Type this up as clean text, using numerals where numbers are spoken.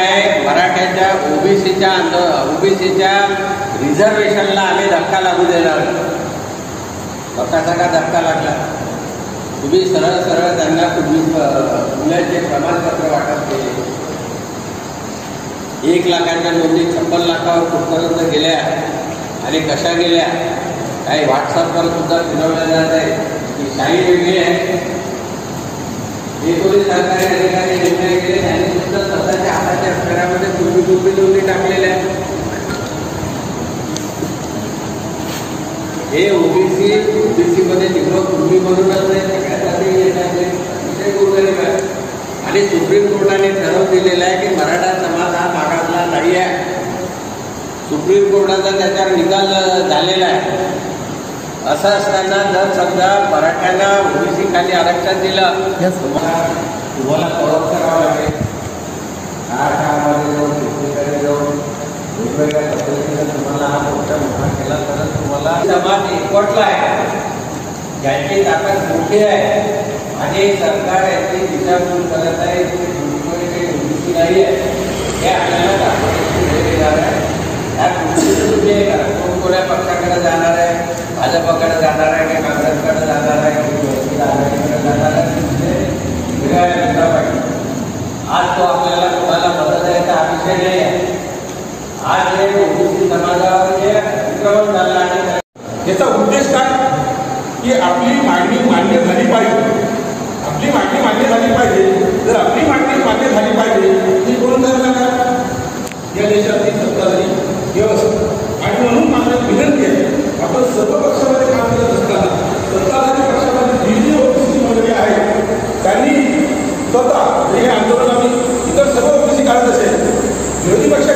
काय मराठ्याच्या ओबीसीच्या रिझर्वेशनला आम्ही धक्का लागू देणार. स्वतःचा का धक्का लागला? तुम्ही सरळ सरळ त्यांना तुम्ही मुलांचे प्रमाणपत्र वाटप केले. 1 लाखाच्या नोंदी 56 लाखावर कुठपर्यंत गेल्या आणि कशा गेल्या? काही व्हॉट्सअपवर सुद्धा फिरवल्या जात आहे की शाही वेगळी आहे. हे कोणी सरकारी अधिकारी निर्णय केले त्यांनी सुद्धा स्वतःच्या हाताच्या अक्षरामध्ये पूर्वी नोंदी टाकलेल्या आहेत. हे ओबीसीमध्ये तिकडं पूर्वी म्हणूनच नाही, सगळ्यासाठी येतात गोरगरीब आहे. आणि सुप्रीम कोर्टाने ठरवून दिलेलं आहे की मराठा समाज हा मागासला नाही आहे. सुप्रीम कोर्टाचा त्याच्यावर निकाल झालेला आहे. असं असताना जर समजा मराठ्यांना ओबीसी खाली आरक्षण दिलं तुम्हाला परत करावं लागेल. कामामध्ये जाऊन दुसरीकडे जाऊन वेगवेगळ्या पद्धतीनं तुम्हाला हा मोठा केला तर तुम्हाला समाज एकवटला आहे, ज्याची ताकद मोठी आहे आणि सरकार याची दिशाभूल करत आहे. काही ओबीसी नाही आहे हे आपल्याला दाखवण्याची वेळ येणार आहे. ह्या कोण कोण्या पक्षाकडे जाणार आहे, भाजपकडे जाणार आहे की काँग्रेसकडे जाणार आहे की आघाडीकडे जाणार आहे, फिरायला पाहिजे. आज तो आपल्याला कोणाला मदत आहे तर हा विषय नाही आहे. आज हे ओबीसी समाजावर जे अतिक्रमण झालं आणि याचा उद्देश काय की आपली मागणी मान्य झाली पाहिजे. आपली मागणी मान्य झाली पाहिजे. जर आपली मागणी मान्य झाली पाहिजे ती कोण करणार? या देशातली सत्ताधारी व्यवस्था. आणि म्हणून माझी विनंती आहे, आपण सर्व पक्षामध्ये काम करत असताना सत्ताधारी पक्षामध्ये जी ओबीसी मंडळी आहे त्यांनी स्वतः हे आंदोलन आम्ही इतर सर्व ओबीसी काढत असेल, विरोधी पक्ष